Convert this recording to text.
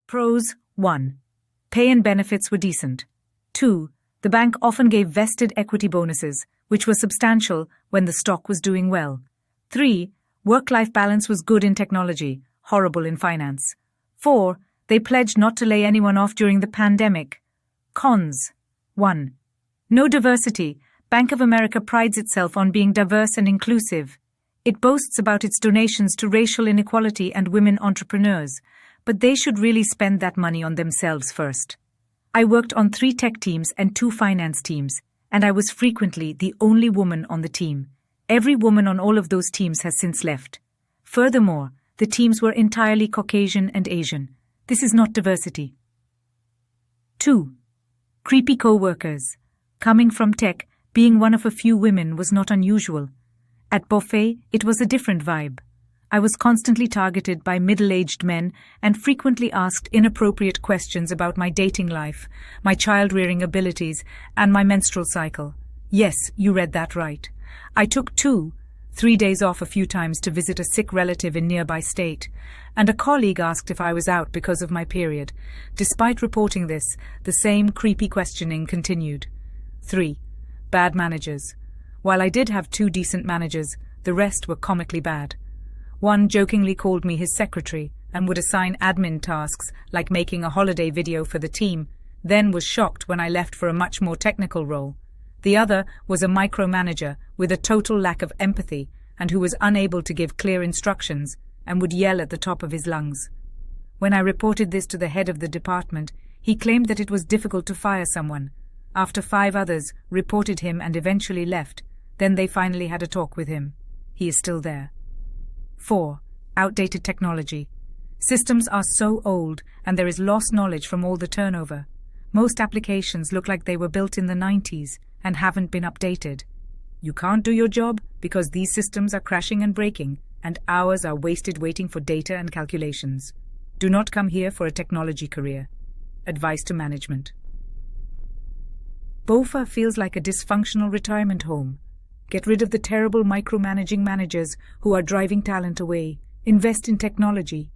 Pros: 1. Pay and benefits were decent. 2. The bank often gave vested equity bonuses, which were substantial when the stock was doing well. 3. Work-life balance was good in technology, horrible in finance. 4. They pledged not to lay anyone off during the pandemic. Cons: 1. No diversity. Bank of America prides itself on being diverse and inclusive. It boasts about its donations to racial inequality and women entrepreneurs, but they should really spend that money on themselves first. I worked on 3 tech teams and 2 finance teams, and I was frequently the only woman on the team. Every woman on all of those teams has since left. Furthermore, the teams were entirely Caucasian and Asian. This is not diversity. 2. Creepy co-workers. Coming from tech, being one of a few women was not unusual. At Buffet, it was a different vibe. I was constantly targeted by middle-aged men and frequently asked inappropriate questions about my dating life, my child-rearing abilities, and my menstrual cycle. Yes, you read that right. I took 3 days off a few times to visit a sick relative in nearby state, and a colleague asked if I was out because of my period. Despite reporting this, the same creepy questioning continued. 3. Bad managers. While I did have 2 decent managers, the rest were comically bad. One jokingly called me his secretary and would assign admin tasks like making a holiday video for the team, then was shocked when I left for a much more technical role. The other was a micromanager with a total lack of empathy and who was unable to give clear instructions and would yell at the top of his lungs. When I reported this to the head of the department, he claimed that it was difficult to fire someone. After 5 others reported him and eventually left, then they finally had a talk with him. He is still there. 4. Outdated technology. Systems are so old and there is lost knowledge from all the turnover. Most applications look like they were built in the 90s and haven't been updated. You can't do your job because these systems are crashing and breaking, and hours are wasted waiting for data and calculations. Do not come here for a technology career. Advice to management. BOFA feels like a dysfunctional retirement home. Get rid of the terrible micromanaging managers who are driving talent away. Invest in technology.